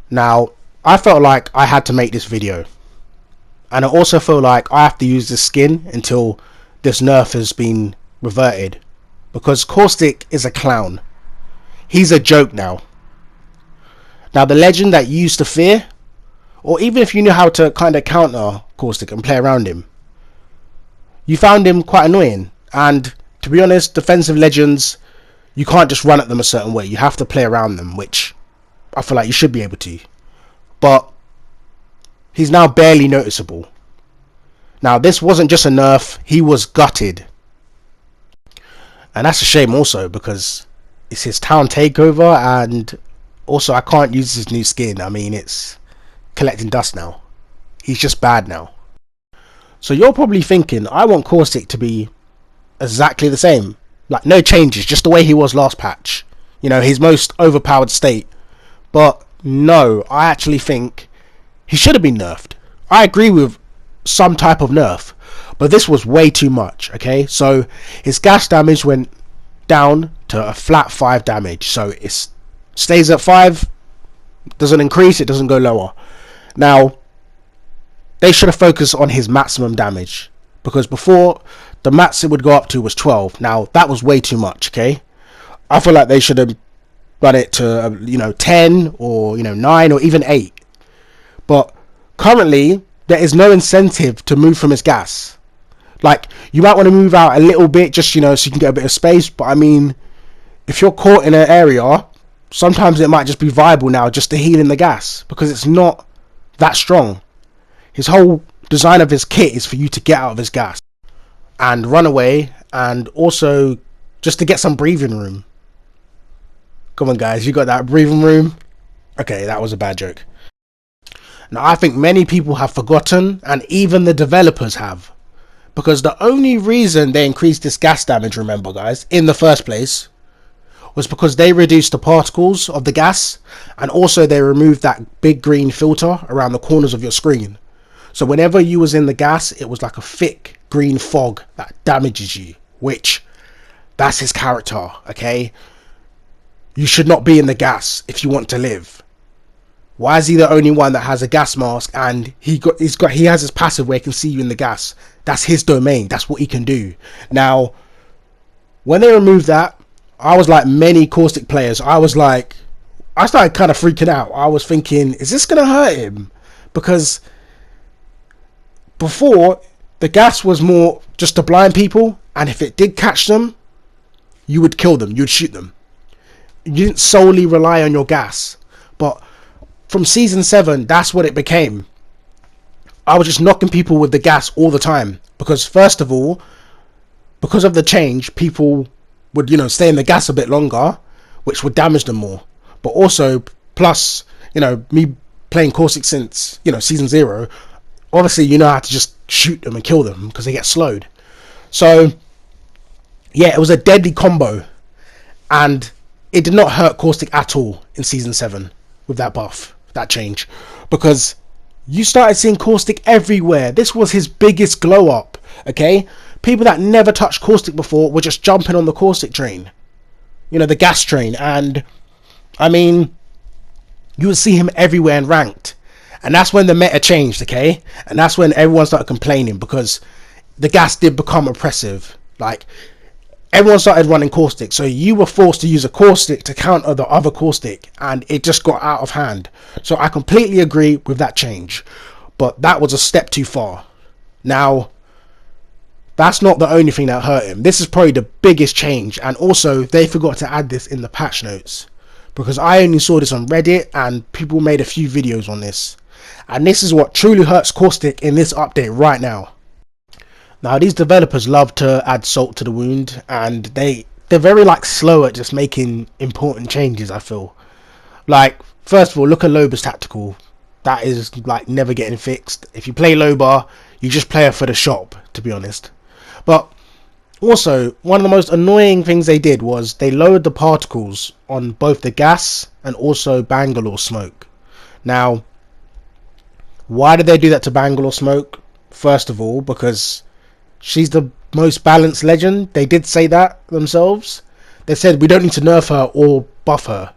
Now, I felt like I had to make this video. And I also feel like I have to use this skin until this nerf has been reverted. Because Caustic is a clown. He's a joke now. Now, the legend that you used to fear, or even if you knew how to kind of counter Caustic and play around him, you found him quite annoying. And to be honest, defensive legends, you can't just run at them a certain way. You have to play around them, which I feel like you should be able to. But he's now barely noticeable. Now, this wasn't just a nerf, he was gutted. And that's a shame also, because it's his town takeover, and also I can't use his new skin. I mean, it's collecting dust now. He's just bad now. So you're probably thinking, I want Caustic to be exactly the same. Like, no changes, just the way he was last patch. You know, his most overpowered state. But no, I actually think he should have been nerfed. I agree with some type of nerf, but this was way too much, okay? So his gas damage went down to a flat 5 damage. So it stays at 5, doesn't increase, it doesn't go lower. Now, they should have focused on his maximum damage, because before, the max it would go up to was 12. Now, that was way too much, okay? I feel like they should have run it to, 10 or, 9 or even 8. But currently, there is no incentive to move from his gas. Like, you might want to move out a little bit just, so you can get a bit of space. But I mean, if you're caught in an area, sometimes it might just be viable now just to heal in the gas, because it's not that strong. His whole design of his kit is for you to get out of his gas and run away, and also just to get some breathing room. Come on, guys, you got that breathing room? Okay, that was a bad joke. Now, I think many people have forgotten, and even the developers have, because the only reason they increased this gas damage, remember guys, in the first place, was because they reduced the particles of the gas, and also they removed that big green filter around the corners of your screen. So whenever you was in the gas, it was like a thick green fog that damages you, which, that's his character, okay? You should not be in the gas if you want to live. Why is he the only one that has a gas mask, and he has his passive where he can see you in the gas? That's his domain. That's what he can do. Now, when they removed that, I was like many Caustic players. I started kind of freaking out. I was thinking, is this going to hurt him? Because before, the gas was more just to blind people, and if it did catch them, you would kill them. You'd shoot them. You didn't solely rely on your gas. But from season 7, that's what it became. I was just knocking people with the gas all the time, because first of all, because of the change, people would stay in the gas a bit longer, which would damage them more. But also, plus, me playing Caustic since season 0, obviously you know how to just shoot them and kill them because they get slowed. So yeah, it was a deadly combo, and it did not hurt Caustic at all in season 7 with that buff, that change, because you started seeing Caustic everywhere. This was his biggest glow up, okay? People that never touched Caustic before were just jumping on the Caustic train, the gas train, and I mean, you would see him everywhere in ranked. And that's when the meta changed, okay? And that's when everyone started complaining, because the gas did become oppressive. Like, everyone started running Caustic, so you were forced to use a Caustic to counter the other Caustic, and it just got out of hand. So I completely agree with that change, but that was a step too far. Now, that's not the only thing that hurt him. This is probably the biggest change, and also they forgot to add this in the patch notes, because I only saw this on Reddit and people made a few videos on this, and this is what truly hurts Caustic in this update right now. Now, these developers love to add salt to the wound, and they're very slow at just making important changes, I feel. Like, first of all, look at Loba's tactical. That is never getting fixed. If you play Loba, you just play her for the shop, to be honest. But also, one of the most annoying things they did was they lowered the particles on both the gas and also Bangalore smoke. Now, why did they do that to Bangalore smoke? First of all, because she's the most balanced legend. They did say that themselves. They said we don't need to nerf her or buff her,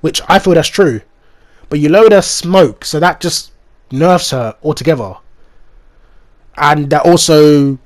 which I feel that's true. but you load her smoke, so that just nerfs her altogether. And that also,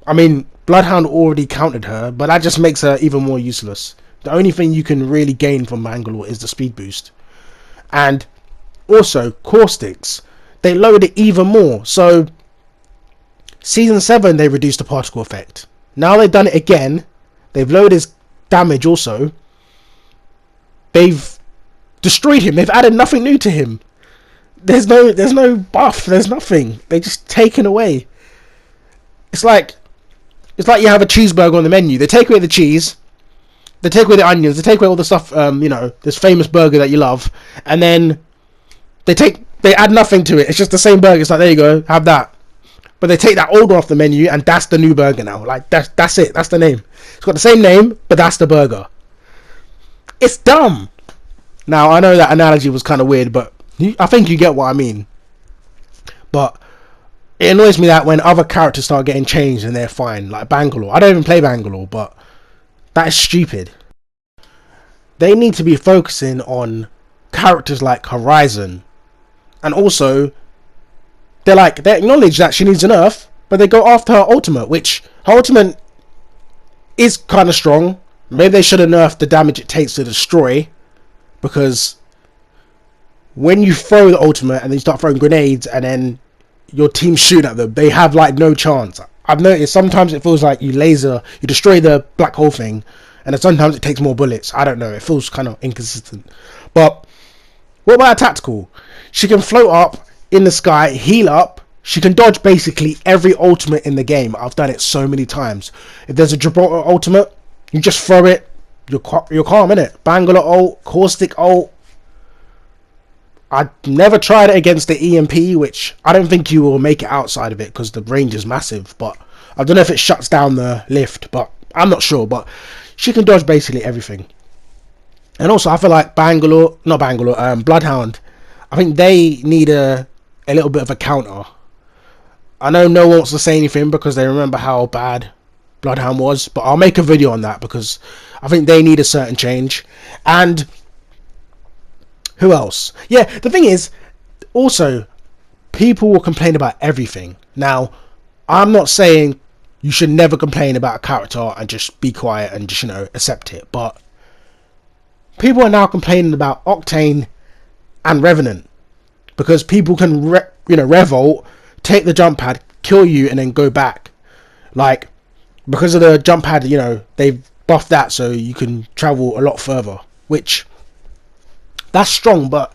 I mean, Bloodhound already countered her, but that just makes her even more useless. The only thing you can really gain from Bangalore is the speed boost. And also, Caustics, they lowered it even more. So, Season 7, they reduced the particle effect. Now they've done it again. They've lowered his damage also. They've destroyed him. They've added nothing new to him. There's no buff. There's nothing. They just taken away. It's like you have a cheeseburger on the menu. They take away the cheese. They take away the onions. They take away all the stuff. This famous burger that you love, and then they add nothing to it. It's just the same burger. It's like, there you go, have that. But they take that old one off the menu, and that's the new burger now. Like that's it. That's the name. It's got the same name, but that's the burger. It's dumb. Now I know that analogy was kind of weird, but I think you get what I mean. But it annoys me that when other characters start getting changed and they're fine, like Bangalore. I don't even play Bangalore, but that is stupid. They need to be focusing on characters like Horizon, and also they acknowledge that she needs a nerf, but they go after her ultimate, which her ultimate is kind of strong. Maybe they should have nerfed the damage it takes to destroy, because when you throw the ultimate and then you start throwing grenades and then your team shoot at them, they have like no chance. I've noticed sometimes it feels like you destroy the black hole thing, and then sometimes it takes more bullets. I don't know, it feels kind of inconsistent. But what about a tactical? She can float up in the sky, heal up. She can dodge basically every ultimate in the game. I've done it so many times. If there's a Gibraltar ultimate, you just throw it. You're calm, innit? Bangalore ult, Caustic ult. I never tried it against the EMP, which I don't think you will make it outside of it because the range is massive. But I don't know if it shuts down the lift, but I'm not sure. But she can dodge basically everything. And also, I feel like Bloodhound, I think they need a little bit of a counter. I know no one wants to say anything because they remember how bad Bloodhound was, but I'll make a video on that because I think they need a certain change. And who else? Yeah, the thing is, also, people will complain about everything. Now, I'm not saying you should never complain about a character and just be quiet and just, accept it. But people are now complaining about Octane and Revenant because people can, revolt, take the jump pad, kill you, and then go back. Like, because of the jump pad, they've buffed that so you can travel a lot further, which that's strong, but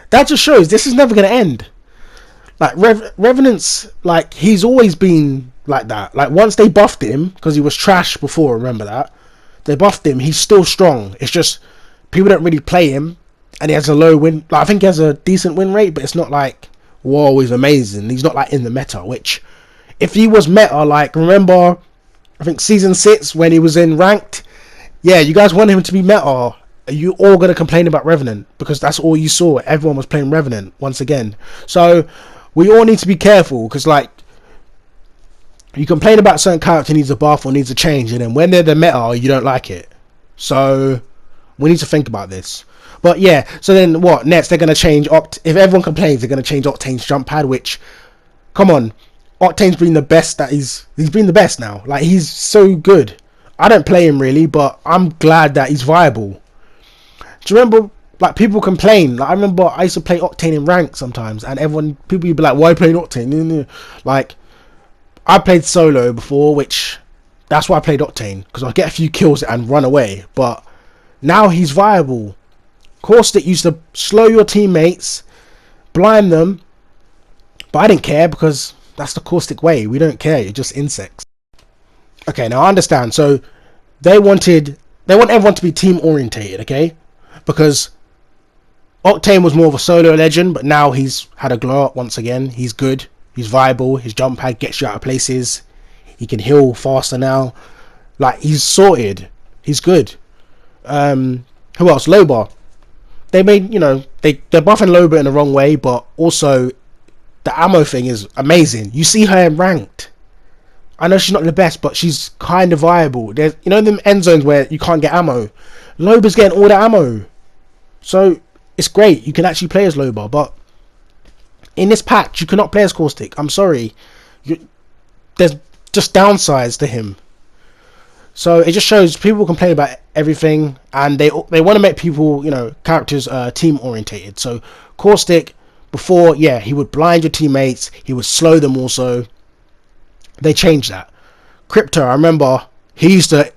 that just shows this is never going to end. Like, Revenant's, like, he's always been like that. Like, once they buffed him, because he was trash before, remember that? They buffed him, he's still strong. It's just, people don't really play him, and he has a low win. Like, I think he has a decent win rate, but it's not like, whoa, he's amazing. He's not, like, in the meta, which, if he was meta, like, remember, I think Season 6, when he was in Ranked, yeah, you guys want him to be meta. Are you all going to complain about Revenant? Because that's all you saw. Everyone was playing Revenant once again. So, we all need to be careful, because, like, you complain about a certain character needs a buff or needs a change, and then when they're the meta, you don't like it. So, we need to think about this. But yeah, so then what? Next, they're going to change if everyone complains, they're going to change Octane's jump pad, which, come on, Octane's been the best that he's been the best now. Like, he's so good. I don't play him really, but I'm glad that he's viable. Do you remember, like, people complain? Like, I remember I used to play Octane in rank sometimes, and people would be like, why are you playing Octane? Like, I played solo before, which, that's why I played Octane, because I'd get a few kills and run away. But now he's viable. Caustic used to slow your teammates, blind them, but I didn't care because that's the Caustic way. We don't care, you're just insects. Okay, now I understand. So they want everyone to be team orientated, okay? Because Octane was more of a solo legend, but now he's had a glow up once again. He's good, he's viable, his jump pad gets you out of places, he can heal faster now. Like, he's sorted, he's good. Who else? Loba. They made, they're buffing Loba in the wrong way, but also the ammo thing is amazing. You see her in ranked. I know she's not the best, but she's kind of viable. There's, them end zones where you can't get ammo. Loba's getting all the ammo. So it's great. You can actually play as Loba, but in this patch, you cannot play as Caustic. I'm sorry. There's just downsides to him. So it just shows people complain about everything, and they want to make people, you know, characters team orientated. So Caustic, before, yeah, he would blind your teammates, he would slow them also. They changed that. Crypto, I remember he used to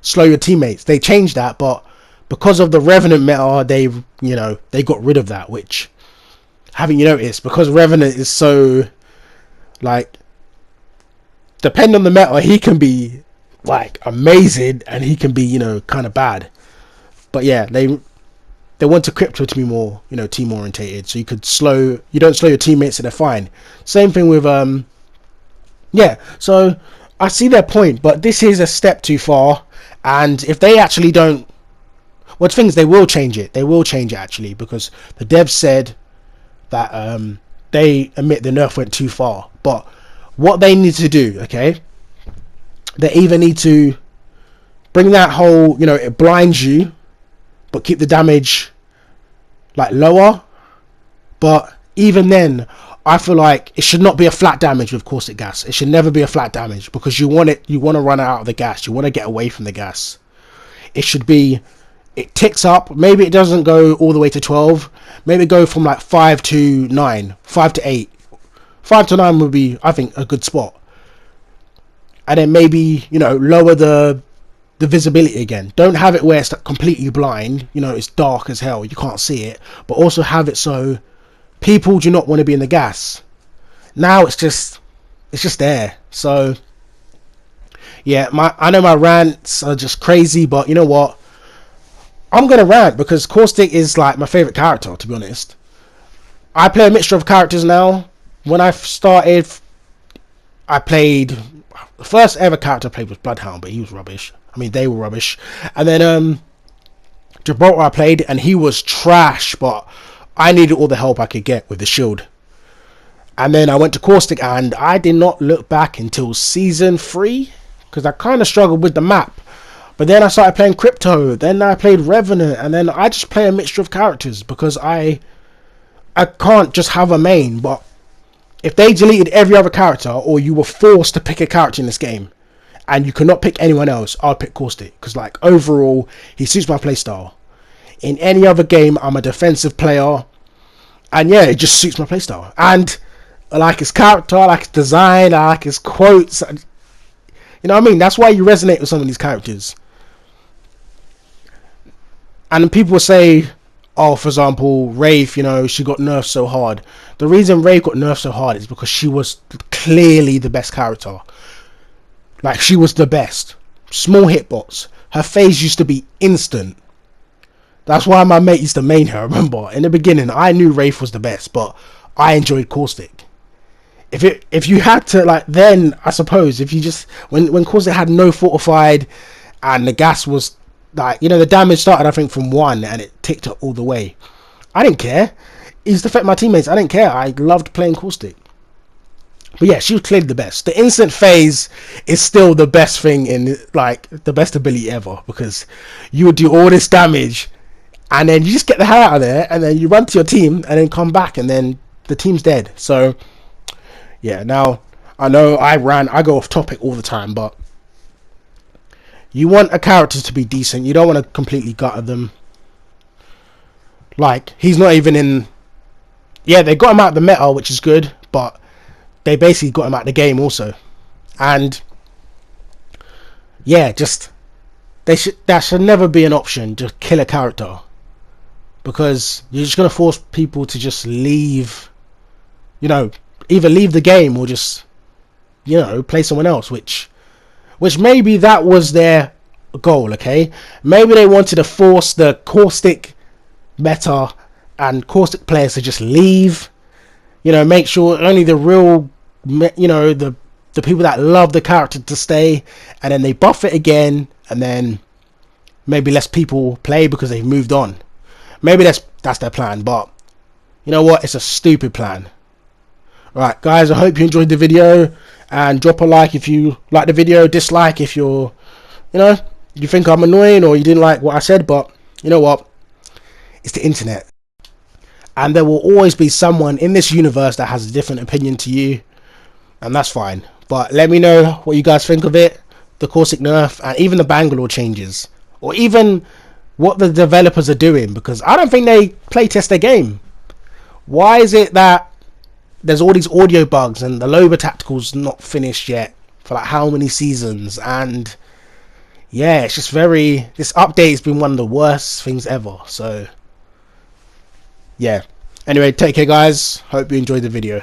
slow your teammates. They changed that, but because of the Revenant meta, they got rid of that. Which, haven't you noticed? Because Revenant is so, like, depending on the meta, he can be like amazing and he can be, you know, kind of bad. But yeah, they wanted Crypto to be more, you know, team orientated, so you don't slow your teammates and they're fine. Same thing with yeah, so I see their point, but this is a step too far. And if they actually don't, well, the thing is, they will change it actually, because the devs said that they admit the nerf went too far. But what they need to do, okay, they either need to bring that whole, you know, it blinds you but keep the damage like lower. But even then, I feel like it should not be a flat damage with Caustic Gas. It should never be a flat damage, because you want to run out of the gas, you want to get away from the gas. It should be, it ticks up. Maybe it doesn't go all the way to 12, maybe go from like 5 to 9, 5 to 8. 5 to 9 would be, I think, a good spot. And then maybe, you know, lower the visibility again. Don't have it where it's completely blind, you know, it's dark as hell, you can't see it, but also have it so people do not want to be in the gas. Now it's just there. So yeah, I know my rants are just crazy, but you know what, I'm gonna rant because Caustic is like my favorite character, to be honest. I play a mixture of characters now. When I started, I played, the first ever character I played was Bloodhound, but he was rubbish. I mean, they were rubbish. And then Gibraltar I played, and he was trash, but I needed all the help I could get with the shield. And then I went to Caustic, and I did not look back until season 3, because I kind of struggled with the map. But then I started playing Crypto, then I played Revenant, and then I just play a mixture of characters, because I can't just have a main. But if they deleted every other character, or you were forced to pick a character in this game, and you cannot pick anyone else, I'll pick Caustic, because like overall he suits my playstyle. In any other game, I'm a defensive player, and yeah, it just suits my playstyle. And I like his character, I like his design, I like his quotes. You know what I mean? That's why you resonate with some of these characters. And people will say, oh, for example, Wraith, you know, she got nerfed so hard. The reason Wraith got nerfed so hard is because she was clearly the best character. Like, she was the best. Small hitbox. Her phase used to be instant. That's why my mate used to main her. Remember, in the beginning, I knew Wraith was the best, but I enjoyed Caustic. If you had to, like, then I suppose if you just when Caustic had no fortified, and the gas was like, you know, the damage started I think from 1 and it ticked up all the way, I didn't care. It used to affect my teammates. I didn't care. I loved playing Caustic. But yeah, she was clearly the best. The instant phase is still the best thing in, like, the best ability ever, because you would do all this damage and then you just get the hell out of there and then you run to your team and then come back and then the team's dead. So yeah, now I know I go off topic all the time, but you want a character to be decent. You don't want to completely gutter them. Like, he's not even in, yeah, they got him out of the meta, which is good, but they basically got him out of the game also. And yeah, just that should never be an option, just kill a character, because you're just going to force people to just leave, you know, either leave the game or just, you know, play someone else, which maybe that was their goal. Okay, maybe they wanted to force the Caustic meta and Caustic players to just leave, you know, make sure only the real, you know, the people that love the character to stay, and then they buff it again, and then maybe less people play because they've moved on. Maybe that's their plan, but you know what, it's a stupid plan. Right, guys, I hope you enjoyed the video, and drop a like if you like the video, dislike if you're, you know, you think I'm annoying or you didn't like what I said. But you know what, It's the internet. And there will always be someone in this universe that has a different opinion to you. And that's fine. But let me know what you guys think of it. The Caustic Nerf and even the Bangalore changes. Or even what the developers are doing. Because I don't think they playtest their game. Why is it that there's all these audio bugs and the Loba Tactical's not finished yet? For like how many seasons? And yeah, it's just very... This update has been one of the worst things ever. So... yeah. Anyway, take care guys. Hope you enjoyed the video.